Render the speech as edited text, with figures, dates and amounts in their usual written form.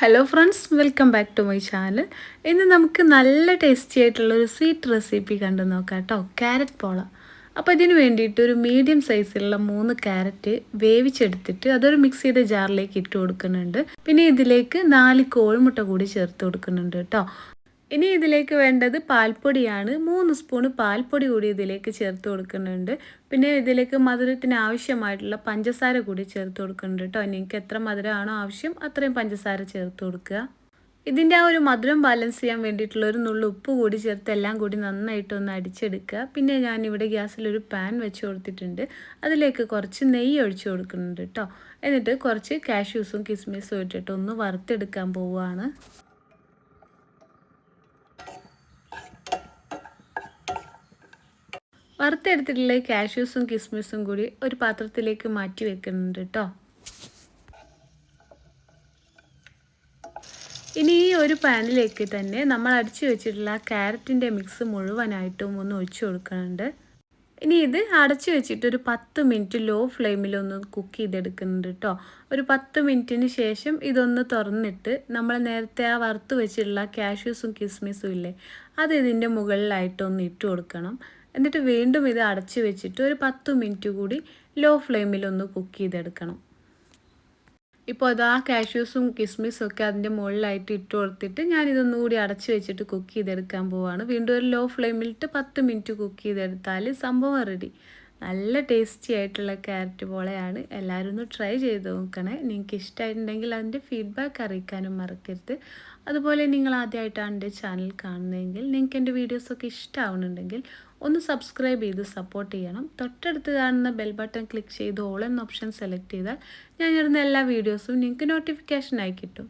Hello friends, welcome back to my channel. ഇന്ന് നമുക്ക് നല്ല ടേസ്റ്റി ആയിട്ടുള്ളൊരു സ്വീറ്റ് റെസിപ്പി കണ്ടു നോക്കാം കേട്ടോ. ക്യാരറ്റ് പോള. അപ്പോൾ ഇതിന് വേണ്ടിയിട്ട് ഒരു മീഡിയം സൈസിലുള്ള 3 ക്യാരറ്റ് വേവിച്ചെടുത്തിട്ട് അതൊരു മിക്സിയുടെ ജാറിലേക്ക് ഇട്ട് കൊടുക്കുന്നുണ്ട്. പിന്നെ ഇതിലേക്ക് 4 കോഴിമുട്ട കൂടി ചേർത്ത് കൊടുക്കുന്നുണ്ട് കേട്ടോ. ഇനി ഇതിലേക്ക് വേണ്ടത് പാൽപ്പൊടിയാണ്. 3 സ്പൂണ് പാൽപ്പൊടി കൂടി ഇതിലേക്ക് ചേർത്ത് കൊടുക്കുന്നുണ്ട്. പിന്നെ ഇതിലേക്ക് മധുരത്തിന് ആവശ്യമായിട്ടുള്ള പഞ്ചസാര കൂടി ചേർത്ത് കൊടുക്കുന്നുണ്ട് കേട്ടോ. നിങ്ങൾക്ക് എത്ര മധുരമാണോ ആവശ്യം അത്രയും പഞ്ചസാര ചേർത്ത് കൊടുക്കുക. ഇതിൻ്റെ ആ ഒരു മധുരം ബാലൻസ് ചെയ്യാൻ വേണ്ടിയിട്ടുള്ള ഒരു നുള്ളു ഉപ്പ് കൂടി ചേർത്ത് എല്ലാം കൂടി നന്നായിട്ടൊന്ന് അടിച്ചെടുക്കുക. പിന്നെ ഞാനിവിടെ ഗ്യാസിലൊരു പാൻ വെച്ച് കൊടുത്തിട്ടുണ്ട്. അതിലേക്ക് കുറച്ച് നെയ്യ് ഒഴിച്ച് കൊടുക്കുന്നുണ്ട് കേട്ടോ. എന്നിട്ട് കുറച്ച് കാഷ്യൂസും കിസ്മിസും ഇട്ടിട്ട് ഒന്ന് വറുത്തെടുക്കാൻ പോവുകയാണ്. വറുത്തെടുത്തിട്ടുള്ള കാഷ്യൂസും കിസ്മിസും കൂടി ഒരു പാത്രത്തിലേക്ക് മാറ്റി വെക്കുന്നുണ്ട് കേട്ടോ. ഇനി ഈ ഒരു പാനിലേക്ക് തന്നെ നമ്മൾ അടിച്ചു വെച്ചിട്ടുള്ള ക്യാരറ്റിൻ്റെ മിക്സ് മുഴുവനായിട്ടും ഒന്ന് ഒഴിച്ചു കൊടുക്കുന്നുണ്ട്. ഇനി ഇത് അടച്ചു വെച്ചിട്ട് ഒരു 10 മിനിറ്റ് ലോ ഫ്ലെയിമിലൊന്ന് കുക്ക് ചെയ്തെടുക്കുന്നുണ്ട് കേട്ടോ. ഒരു 10 മിനിറ്റിന് ശേഷം ഇതൊന്ന് തുറന്നിട്ട് നമ്മൾ നേരത്തെ ആ വറുത്ത് വെച്ചിട്ടുള്ള കാഷ്യൂസും കിസ്മിസും ഇല്ലേ, അത് ഇതിൻ്റെ മുകളിലായിട്ടൊന്ന് ഇട്ട് കൊടുക്കണം. എന്നിട്ട് വീണ്ടും ഇത് അടച്ചു വെച്ചിട്ട് ഒരു 10 മിനിറ്റ് കൂടി ലോ ഫ്ലെയിമിലൊന്ന് കുക്ക് ചെയ്തെടുക്കണം. ഇപ്പോൾ അത് ആ കാഷ്യൂസും കിസ്മിസും ഒക്കെ അതിൻ്റെ മുകളിലായിട്ട് ഇട്ട് കൊടുത്തിട്ട് ഞാനിതൊന്നും കൂടി അടച്ചു വെച്ചിട്ട് കുക്ക് ചെയ്തെടുക്കാൻ പോവുകയാണ്. വീണ്ടും ഒരു ലോ ഫ്ലെയിമിലിട്ട് 10 മിനിറ്റ് കുക്ക് ചെയ്തെടുത്താൽ സംഭവം റെഡി. നല്ല ടേസ്റ്റി ആയിട്ടുള്ള ക്യാരറ്റ് പോളയാണ്. എല്ലാവരും ഒന്ന് ട്രൈ ചെയ്ത് നോക്കണേ. നിങ്ങൾക്ക് ഇഷ്ടമായിട്ടുണ്ടെങ്കിൽ അതിൻ്റെ ഫീഡ്ബാക്ക് അറിയിക്കാനും മറക്കരുത്. അതുപോലെ നിങ്ങൾ ആദ്യമായിട്ടാണ് എൻ്റെ ചാനൽ കാണുന്നതെങ്കിൽ, നിങ്ങൾക്ക് എൻ്റെ വീഡിയോസൊക്കെ ഇഷ്ടമാവുന്നുണ്ടെങ്കിൽ ഒന്ന് സബ്സ്ക്രൈബ് ചെയ്ത് സപ്പോർട്ട് ചെയ്യണം. തൊട്ടടുത്ത് കാണുന്ന ബെൽ ബട്ടൺ ക്ലിക്ക് ചെയ്ത് ഓൾ എന്ന ഓപ്ഷൻ സെലക്ട് ചെയ്താൽ ഞാൻ ഇടുന്ന എല്ലാ വീഡിയോസും നിങ്ങൾക്ക് നോട്ടിഫിക്കേഷനായി കിട്ടും.